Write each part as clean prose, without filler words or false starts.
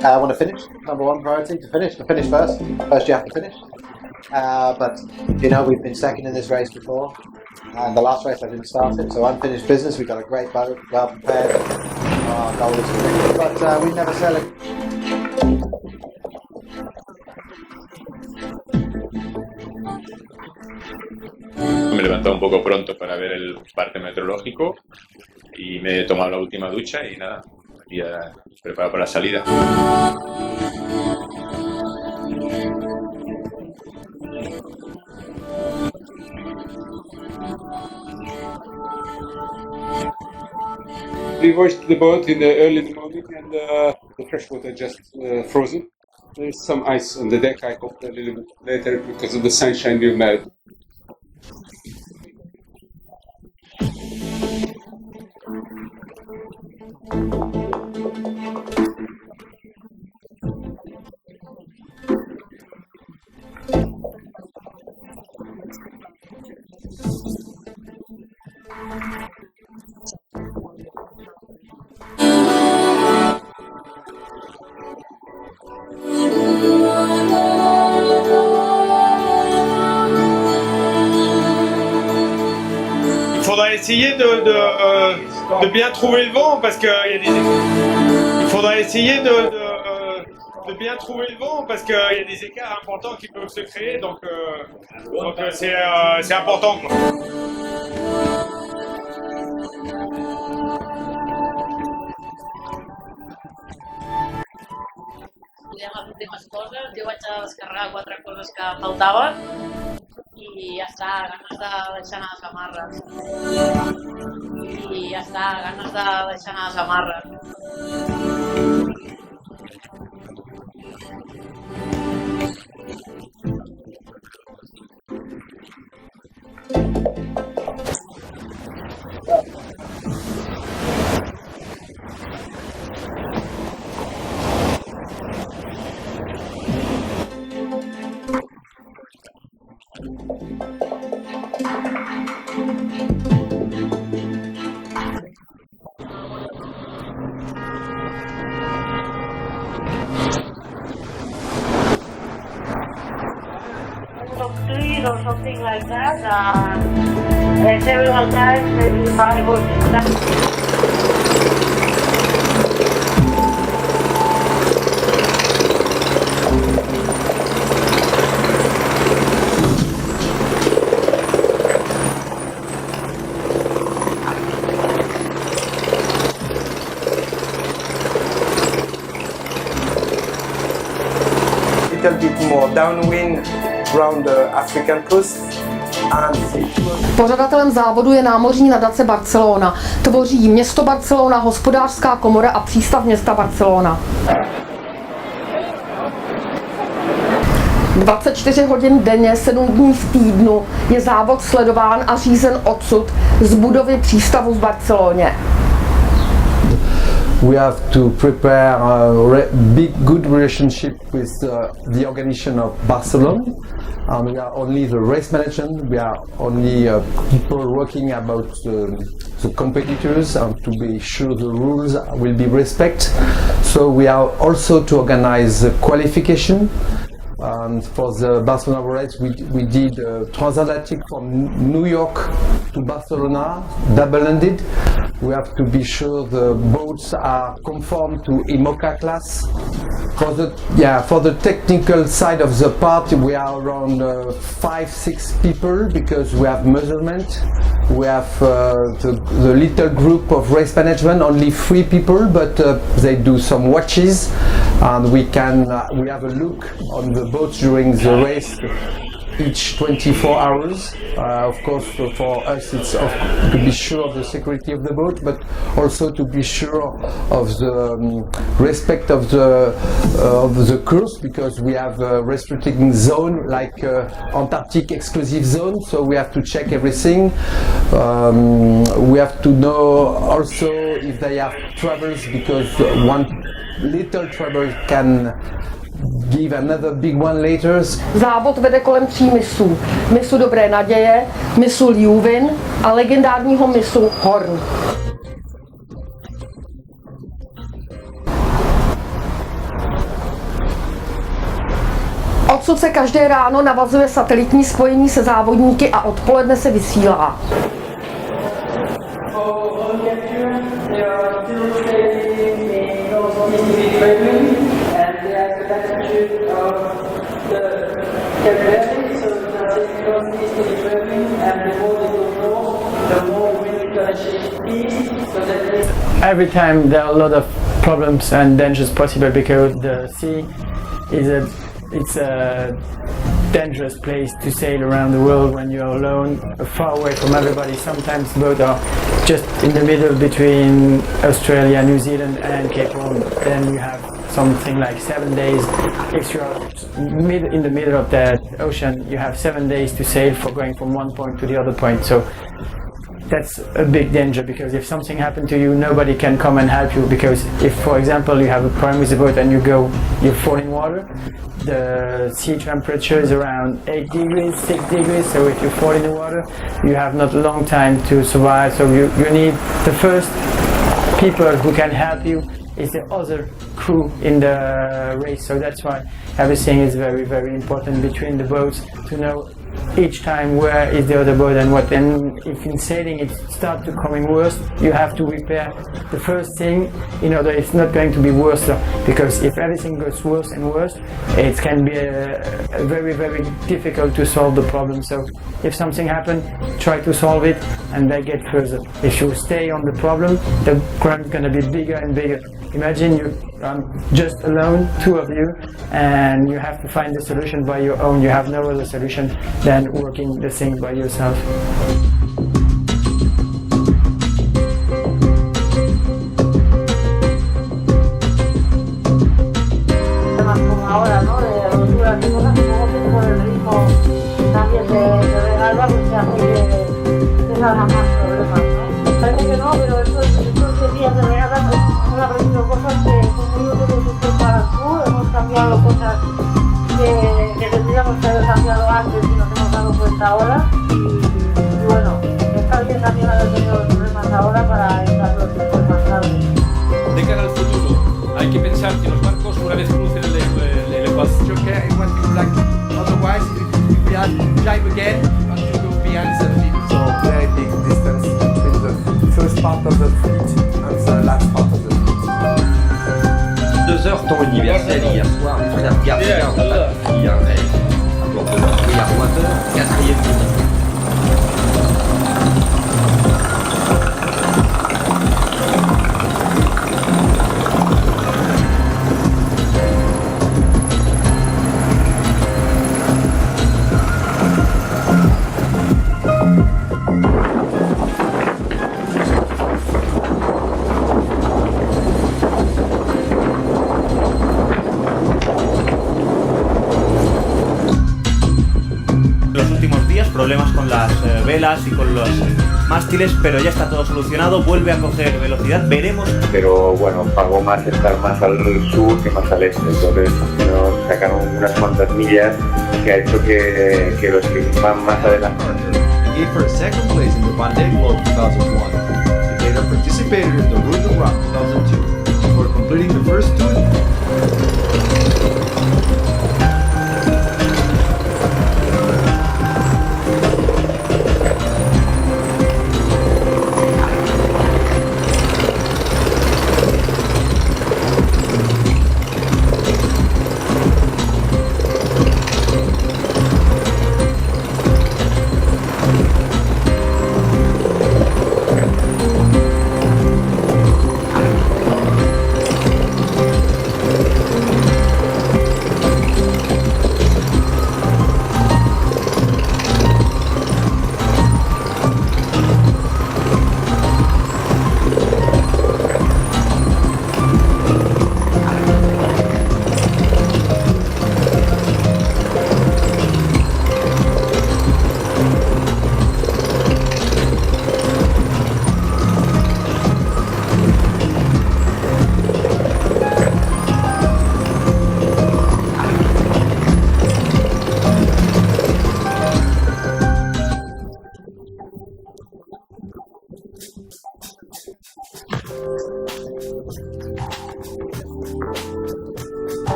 I want to finish. Number one priority to finish. To finish first. First you have to finish. But you know we've been second in this race before, and the last race I didn't start it. So unfinished business. We've got a great boat, well prepared. Our goal is to finish, but we never sell it. Me he levantado un poco pronto para ver el parte meteorológico y me he tomado la última ducha y nada, ya preparado para la salida. We washed the boat in the early morning and the fresh water just frozen. There's some ice on the deck. I hope a little bit later because of the sunshine will melt. Il faudra essayer de bien trouver le vent parce qu'il y a des. Il faudra essayer de bien trouver le vent parce qu'il y a des écarts importants qui peuvent se créer, donc c'est important, quoi. Ja les últimes coses, jo vaig a descarregar 4 coses que faltaven i ja està, ganes de deixar anar les amarres. I ja està, ganes de deixar anar les amarres. Or something like that, several times, maybe 5 or 6 times. A little bit more downwind around the African coast. Pořadatelem závodu je námořní nadace Barcelona. Tvoří město Barcelona, hospodářská komora a přístav města Barcelona. 24 hodin denně, 7 dní v týdnu je závod sledován a řízen odsud z budovy přístavu v Barceloně. We have to prepare a big, good relationship with the organization of Barcelona. And we are only the race management, we are only people working about the competitors and to be sure the rules will be respected. So we are also to organize the qualification. And for the Barcelona race, we did transatlantic from New York to Barcelona, double-ended. we have to be sure the boats are conform to IMOCA class. For the technical side of the part, we are around 5-6 people because we have measurement. We have the little group of race management, only 3 people, but they do some watches, and we have a look on the boats during the race each 24 hours. Of course, for us it's to be sure of the security of the boat, but also to be sure of the respect of the course, because we have a restricting zone like Antarctic exclusive zone, so we have to check everything. We have to know also if they have troubles, because one little trouble can give another big one later. Závod vede kolem 3 misů. Misu Dobré naděje, misu Ljuvin a legendárního misu Horn. Odsud se každé ráno navazuje satelitní spojení se závodníky a odpoledne se vysílá. Every time there are a lot of problems and dangers possible, because the sea is a dangerous place to sail around the world when you're alone, far away from everybody. Sometimes boats are just in the middle between Australia, New Zealand and Cape Horn. Then you have something like 7 days. If you're in the middle of that ocean, you have 7 days to sail for going from one point to the other point. So that's a big danger, because if something happened to you, nobody can come and help you, because if, for example, you have a problem with the boat and you fall in water, the sea temperature is around 8 degrees, 6 degrees, so if you fall in the water, you have not a long time to survive, so you need the first people who can help you is the other crew in the race. So that's why everything is very, very important between the boats, to know each time where is the other boat and what. And if in sailing it starts to coming worse, you have to repair the first thing in order it's not going to be worse, because if everything goes worse and worse, it can be very, very difficult to solve the problem. So if something happens, try to solve it and then get further. If you stay on the problem, the problem is going to be bigger and bigger. Imagine you are just alone, 2 of you, and you have to find the solution by your own. You have no other solution than working the thing by yourself. Ahora, ¿no? De roturas y cosas, supongo que por el ritmo también de regalva, pues ya te salgan más problemas, ¿no? Parece que no, pero estos días de regata hemos aprendido cosas que son muy útiles para el club. Hemos cambiado cosas que tendríamos que haber cambiado antes y nos hemos dado cuenta ahora. Y bueno, está bien también haber tenido los problemas ahora para evitarlos después más tarde. De cara al futuro, hay que pensar que los barcos, una vez crucen el espacio, Otherwise, if we had to dive again, we have to go behind the fleet. So very big distance between the first part of the fleet and the last part of the fleet. 2 heures temps universel hier soir, frère Garcia, on n'a pas fini, hein, mais encore de hier Water, 4e minute. Problemas con las velas y con los mástiles, pero ya está todo solucionado, vuelve a coger velocidad, veremos. Pero bueno, pagó más estar más al sur que más al este, entonces nos sacaron unas cuantas millas que ha hecho que los que van más adelante. He gave for a second place in the Vendée Globe 2001. He later participated in the Route du Rhum 2002 before completing the first 2.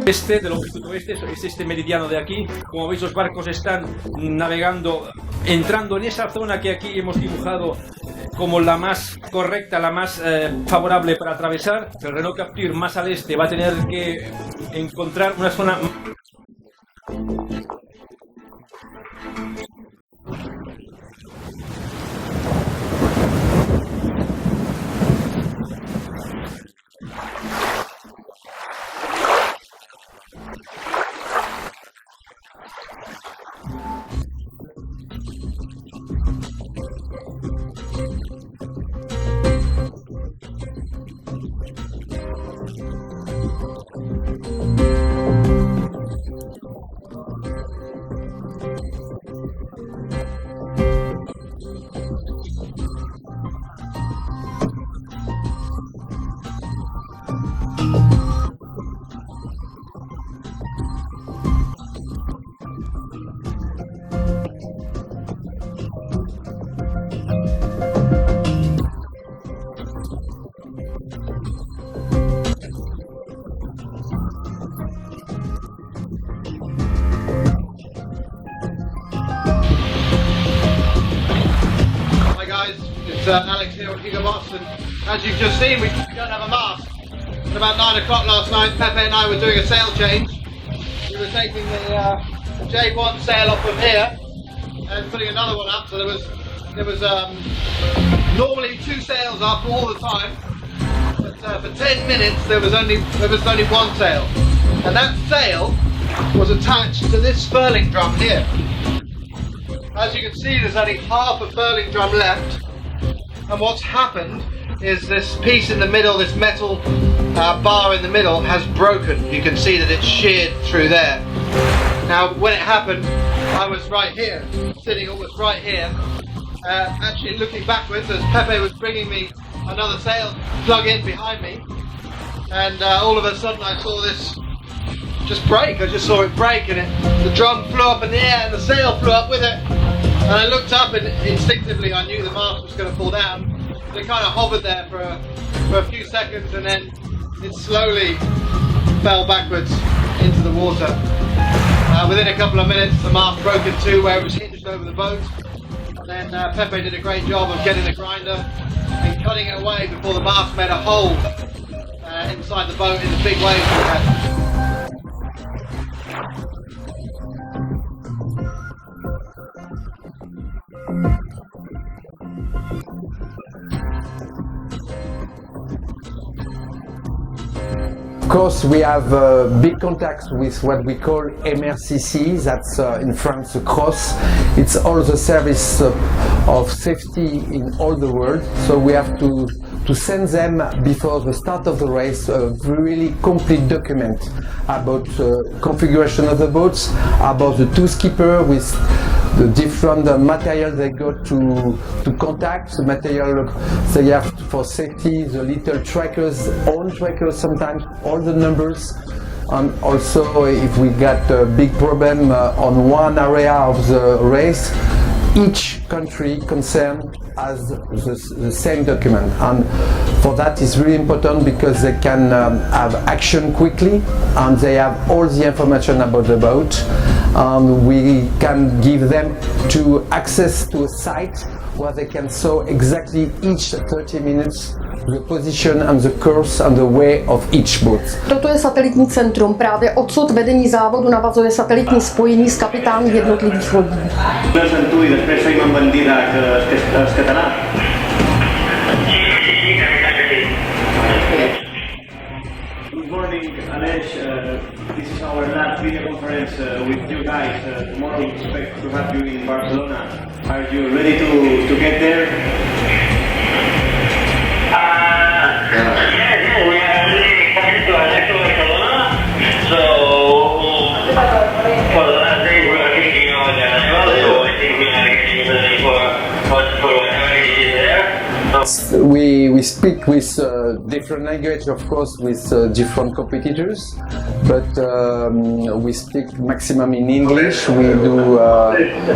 Este, de longitud oeste, es este meridiano de aquí. Como veis, los barcos están navegando, entrando en esa zona que aquí hemos dibujado como la más correcta, la más favorable para atravesar. El Renault Captur más al este va a tener que encontrar una zona... Alex here at Hugo Boss, and as you've just seen, we don't have a mast. At about 9 o'clock last night, Pepe and I were doing a sail change. We were taking the J1 sail off from here and putting another one up, so there was normally 2 sails up all the time, but for 10 minutes there was only one sail, and that sail was attached to this furling drum here. As you can see, there's only half a furling drum left. And what's happened is this piece in the middle, this metal bar in the middle, has broken. You can see that it's sheared through there. Now, when it happened, I was right here, sitting almost right here, actually looking backwards as Pepe was bringing me another sail plug in behind me, and all of a sudden I saw this just break. I just saw it break, and the drum flew up in the air and the sail flew up with it. And I looked up, and instinctively I knew the mast was going to fall down. It kind of hovered there for a few seconds, and then it slowly fell backwards into the water. Within a couple of minutes, the mast broke in two where it was hinged over the boat. Then Pepe did a great job of getting the grinder and cutting it away before the mast made a hole inside the boat in the big waves we had. Of course, we have big contacts with what we call MRCC, that's in France a cross. It's all the service of safety in all the world, so we have to send them before the start of the race a really complete document about configuration of the boats, about the two skippers with the different material they got to contact, the material they have for safety, the little trackers, own trackers sometimes, all the numbers. And also if we got a big problem on one area of the race, each country concerned has the same document, and for that is really important because they can have action quickly and they have all the information about the boat, and we can give them to access to a site where they can saw exactly each 30 minutes the position and the course and the way of each boat. Toto je satelitní centrum. Právě odsud vedení závodu navazuje satelitní spojení s kapitány jednotlivých lodí. Tu i després feim amb en Didac els català. Good morning, Aleix. This is our last video conference with you guys. Tomorrow we expect to have you in Barcelona. Are you ready to get there? Yeah, we are really coming to Barcelona. So for the last day we are thinking of the Závod, so I think we are getting ready for whatever it is there. We speak with different language, of course, with different competitors, but we speak maximum in English. We do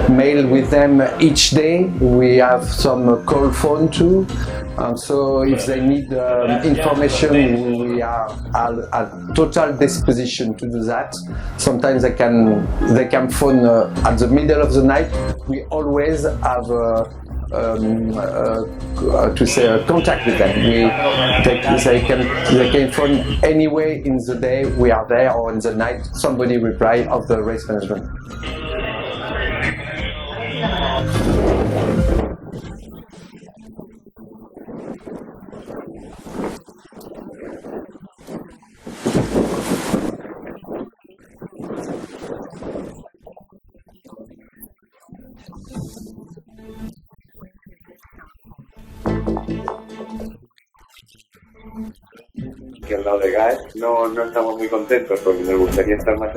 mail with them each day. We have some call phone too. So if they need information, we are at total disposition to do that. Sometimes they can phone at the middle of the night. We always have contact with them. They can phone anyway in the day we are there, or in the night somebody reply of the race management. Que al lado de Gael no estamos muy contentos porque nos gustaría estar más.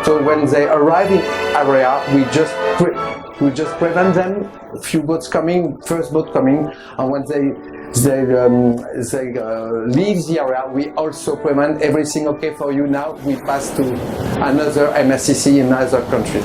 So when they arrive in area, we just prevent them. A few boats coming, first boat coming, and when they leave the area, we also prevent everything okay for you now. We pass to another MSCC in another country.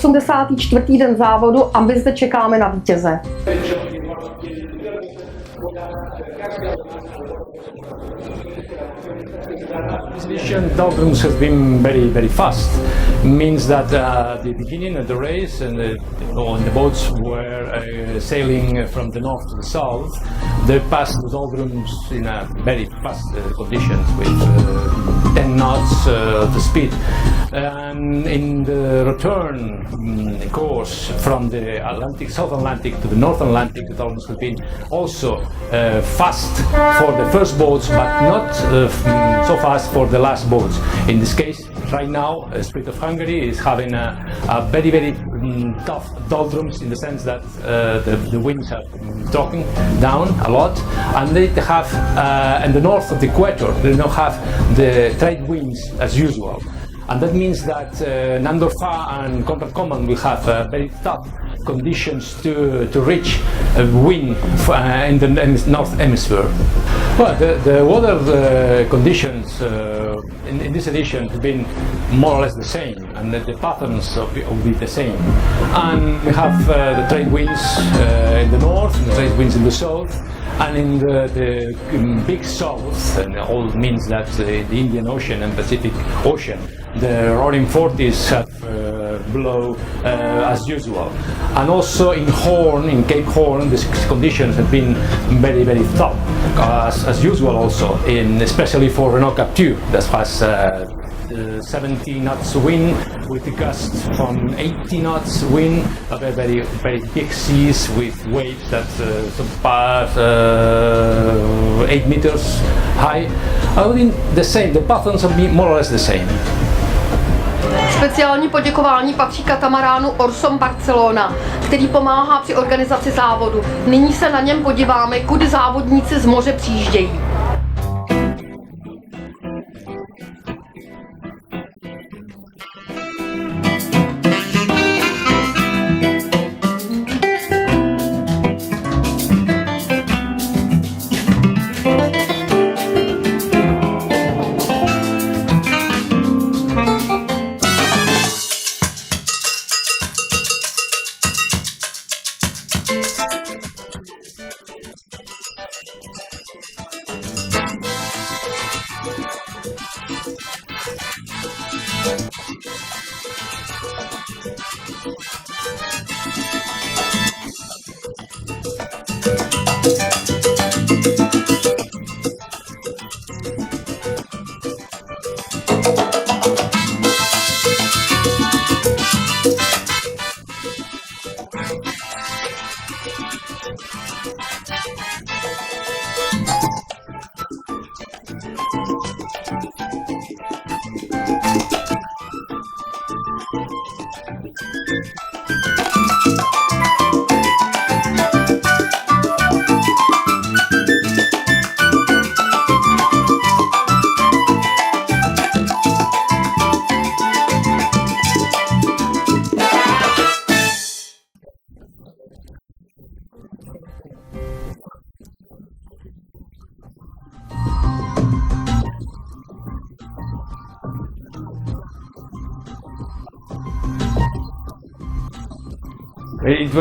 84. den závodu a my zde čekáme na vítěze. This mission doldrums has been very fast. Means that the beginning of the race and the boats were sailing from the north to the south. They passed the doldrums in a very fast conditions with 10 knots the speed. And in the return course from the South Atlantic to the North Atlantic, the doldrums have been also fast for the first boats, but not so fast for the last boats. In this case, right now, Spirit of Hungary is having a very tough doldrums in the sense that the winds are dropping down a lot, and they have in the north of the equator they don't have the trade winds as usual. And that means that Nandorfa and Conrad Common will have very tough conditions to reach a wind in the North Hemisphere. Well, the weather conditions in this edition have been more or less the same, and the patterns will be the same. And we have the trade winds in the north, and the trade winds in the south, and in the big south, and all means that the Indian Ocean and Pacific Ocean, the roaring 40s have blow as usual. And also in Cape Horn, the conditions have been very tough, as usual also, especially for Renault Cap 2 that has 70 knots wind with gusts from 80 knots wind, very big seas with waves that surpass 8 meters high. I think the same, the patterns will be more or less the same. Speciální poděkování patří katamaránu Orsom Barcelona, který pomáhá při organizaci závodu. Nyní se na něm podíváme, kudy závodníci z moře přijíždějí.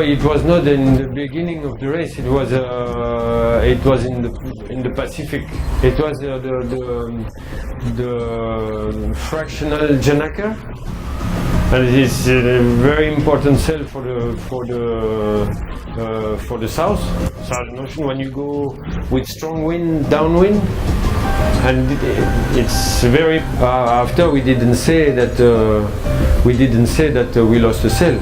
It was not in the beginning of the race. It was in the Pacific. It was the fractional Janaka, and it is a very important sail for the Southern Ocean when you go with strong wind, downwind. And it's very. After we didn't say that we lost the sail.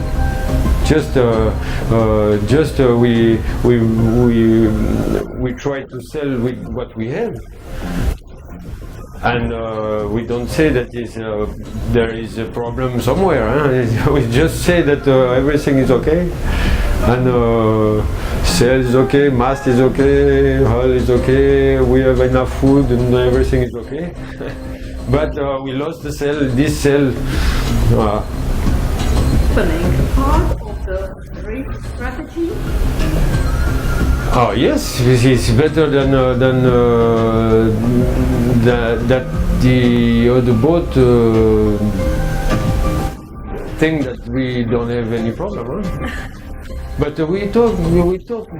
We try to sell with what we have, and we don't say that there is a problem somewhere. Huh? We just say that everything is okay, and sail is okay, mast is okay, hull is okay. We have enough food, and everything is okay. But we lost the sail. This sail. Part of the race strategy? Oh yes, it's better than that the other boat think that we don't have any problem, huh? But we talk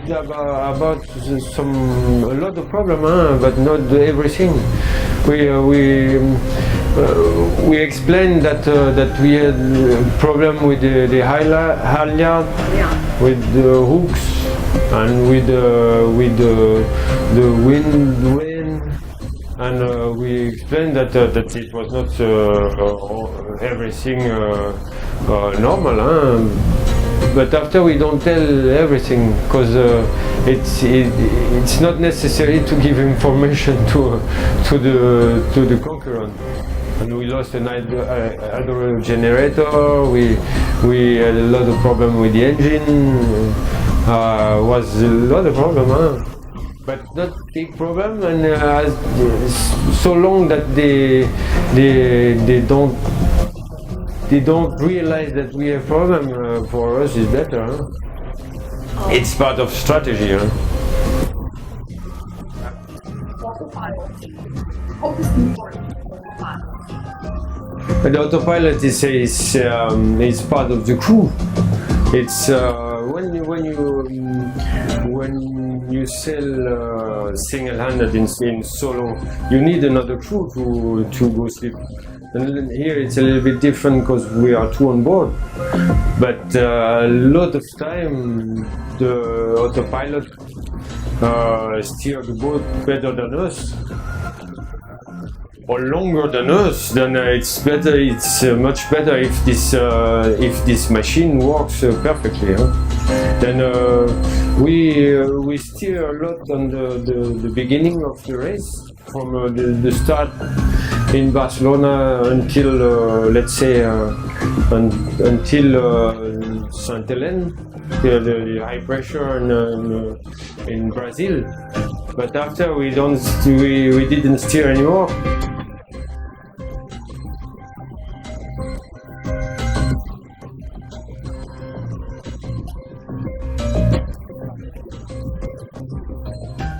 about a lot of problem, huh? But not everything. We explained that we had problem with the halyard, with the hooks, and with the wind, and we explained that it was not everything normal, huh? But after we don't tell everything because it's not necessary to give information to the concurrent. And we lost an hydro generator. We had a lot of problem with the engine. Was a lot of problem, huh? But not big problem. And so long that they don't realize that we have problem, for us is better, huh? It's part of strategy, huh? The autopilot is part of the crew. It's when you sell single-handed in solo, you need another crew to go sleep. And here it's a little bit different because we are two on board, but a lot of time the autopilot steer the boat better than us, or longer than us. Then it's better. It's much better if this machine works perfectly. Huh? Then we steer a lot on the beginning of the race. From the start in Barcelona until let's say until Saint Helene, the high pressure in Brazil. But after we didn't steer anymore.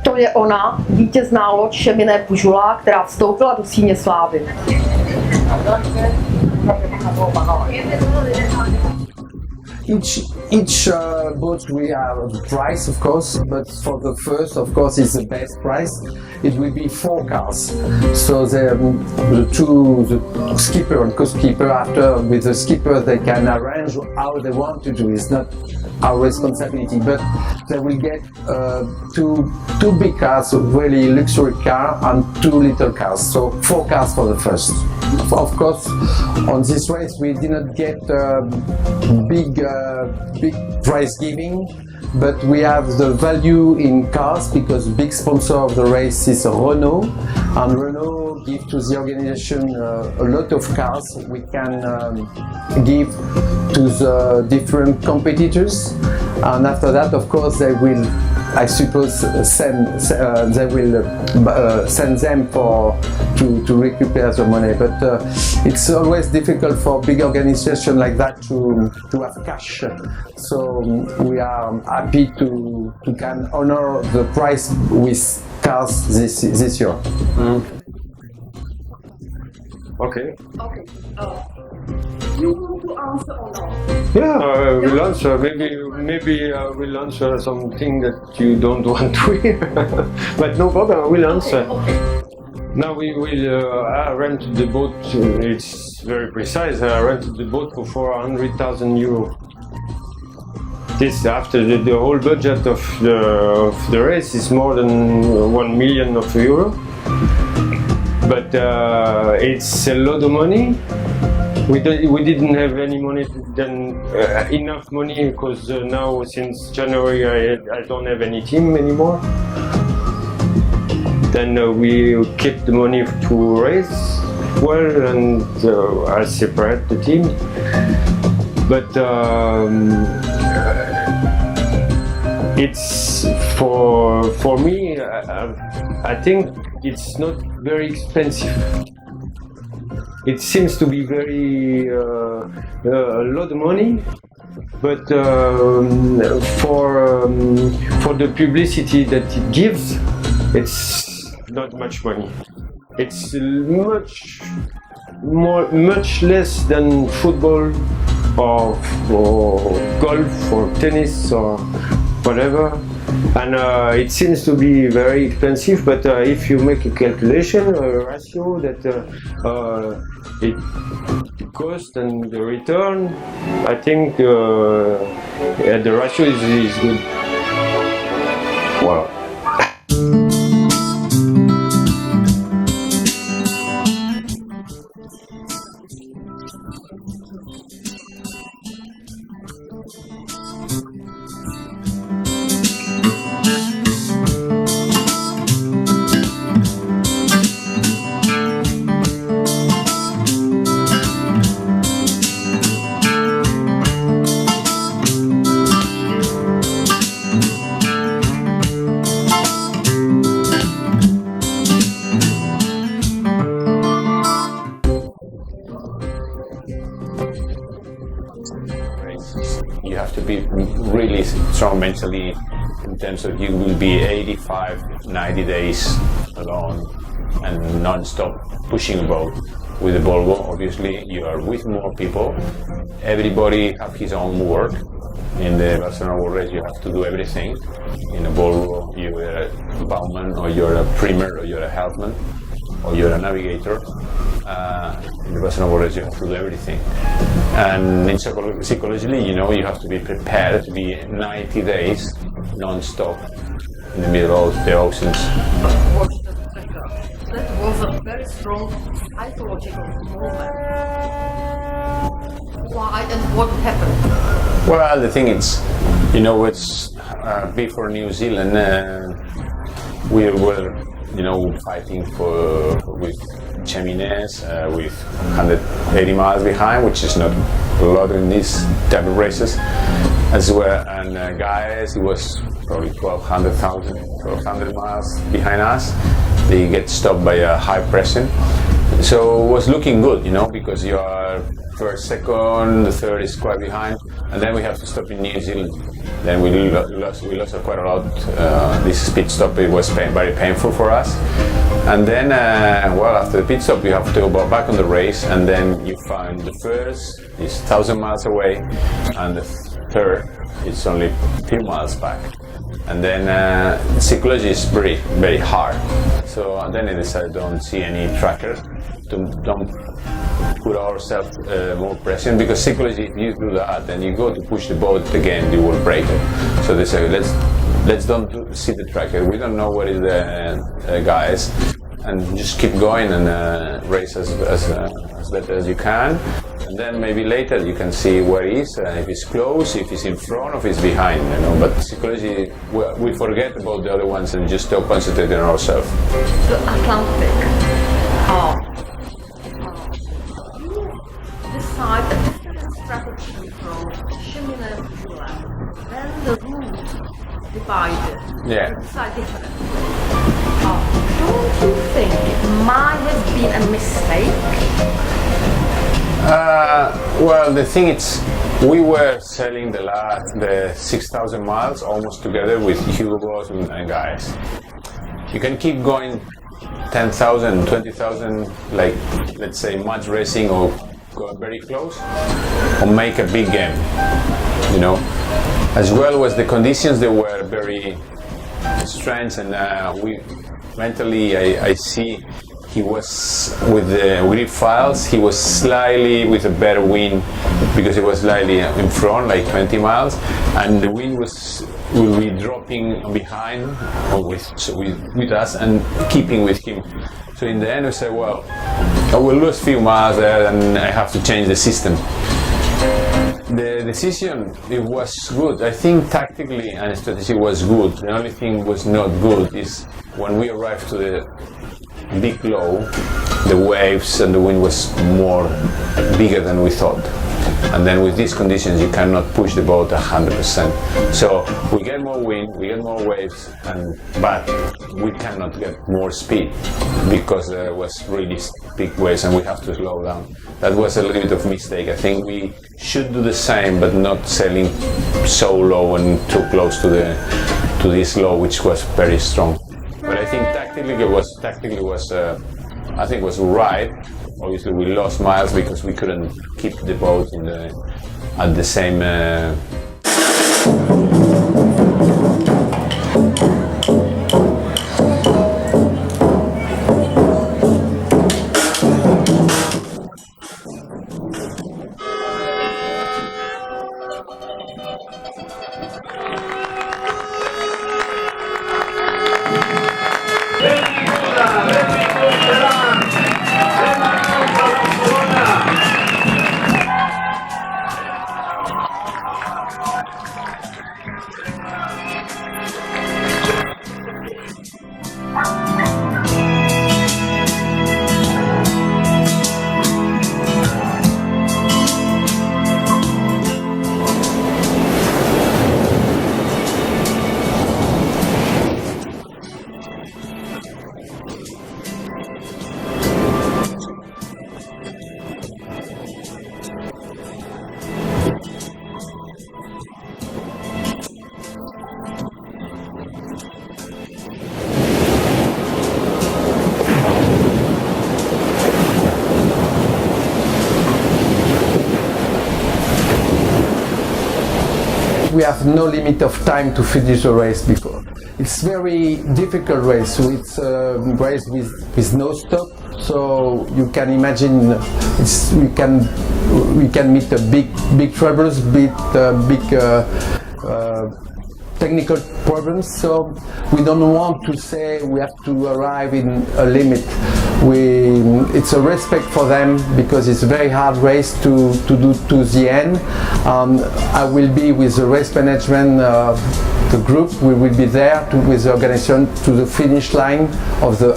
To je ona, vítězná loď Šemine Pužula, která vstoupila do síně slávy. Each boat we have a price, of course, but for the first, of course, is the best price. It will be 4 cars. So the skipper and co-skipper, after with the skipper, they can arrange how they want to do. It's not our responsibility, but they will get two big cars, really luxury car, and 2 little cars. So 4 cars for the first. Of course, on this race we did not get big prize giving, but we have the value in cars because big sponsor of the race is Renault, and Renault give to the organization a lot of cars we can give to the different competitors, and after that, of course, they will, I suppose, send them to recuperate the money. But it's always difficult for big organization like that to have cash. So we are happy to can honor the price with cars this year. Mm. Okay. Okay. You want to answer or not? Yeah, we'll answer. Maybe we'll answer something that you don't want to hear. But no problem, we'll answer. Okay. Now we will. I rented the boat. It's very precise. I rented the boat for 400,000 euros. This after the whole budget of the race is more than 1 million euro. But it's a lot of money. We didn't have any money then enough money because now since January I don't have any team anymore. Then we kept the money to race well, and I separate the team. But it's for me. I think it's not very expensive. It seems to be very a lot of money, but for the publicity that it gives, it's not much money. It's much much less than football or golf or tennis or whatever. And it seems to be very expensive, but if you make a calculation, a ratio that it cost and the return, I think the ratio is good. Wow. You have to be really strong mentally in terms of you will be 85, 90 days alone and non-stop pushing a boat. With the Volvo, obviously, you are with more people. Everybody have his own work. In the Barcelona World Race, you have to do everything. In a Volvo, you're a bowman, or you're a primer, or you're a helpman, or you're a navigator. In the Barcelona World Race, you have to do everything. And in psychologically, you know, you have to be prepared to be 90 days non-stop in the middle of the oceans. That was a very strong psychological moment. Why and what happened? Well, the thing is, you know, it's before New Zealand, we were, you know, fighting with Chemines with 180 miles behind, which is not a lot in these type of races as well. And guys, it was probably 1,200 miles behind us. They get stopped by a high pressing. So it was looking good, you know, because you are first, second, the third is quite behind, and then we have to stop in New Zealand. Then we lost quite a lot. This pit stop, it was very painful for us. And then, well, after the pit stop, you have to go back on the race, and then you find the first is 1,000 miles away, and the third is only a few miles back. And then psychology is very, very hard. So then I decided don't see any trackers, don't put ourselves more pressure, because psychology, if you do that and you go to push the boat again, you will break it. So they say let's don't see the tracker. We don't know what is the guys, and just keep going and race as better as you can. And then maybe later you can see where he is, if he's close, if he's in front, or if he's behind, you know. But psychology, we forget about the other ones and just stop concentrating on ourselves. The Atlantic. You decide a different strategy from Chemines to Kolem. Then the route divided. Yeah. You decide differently. Don't you think it might have been a mistake? Well, the thing is, we were sailing the 6,000 miles almost together with Hugo Boss and guys. You can keep going 10,000, 20,000, like, let's say, much racing or go very close, or make a big game, you know. As well as the conditions, they were very strange, and we mentally, I see he was with the grip files, he was slightly with a better wind, because he was slightly in front, like 20 miles, and the wind will be dropping behind with us and keeping with him. So in the end we said, well, I will lose a few miles there and I have to change the system. The decision, it was good. I think tactically and strategy was good. The only thing was not good is when we arrived to the big low, the waves and the wind was bigger than we thought. And then with these conditions, you cannot push the boat 100%. So we get more wind, we get more waves, but we cannot get more speed because there was really big waves and we have to slow down. That was a little bit of a mistake. I think we should do the same, but not sailing so low and too close to this low, which was very strong. But I think tactically was right. obviously we lost miles because we couldn't keep the boat at the same. We have no limit of time to finish the race because it's very difficult race. So it's a race with no stop. So you can imagine we can meet a big troubles, big technical problems. So we don't want to say we have to arrive in a limit. It's a respect for them because it's a very hard race to do to the end. I will be with the race management, the group. We will be there with the organization to the finish line of the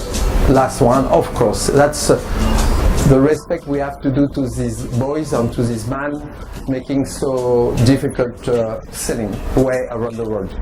last one. Of course, that's the respect we have to do to these boys and to this man making so difficult sailing way around the world.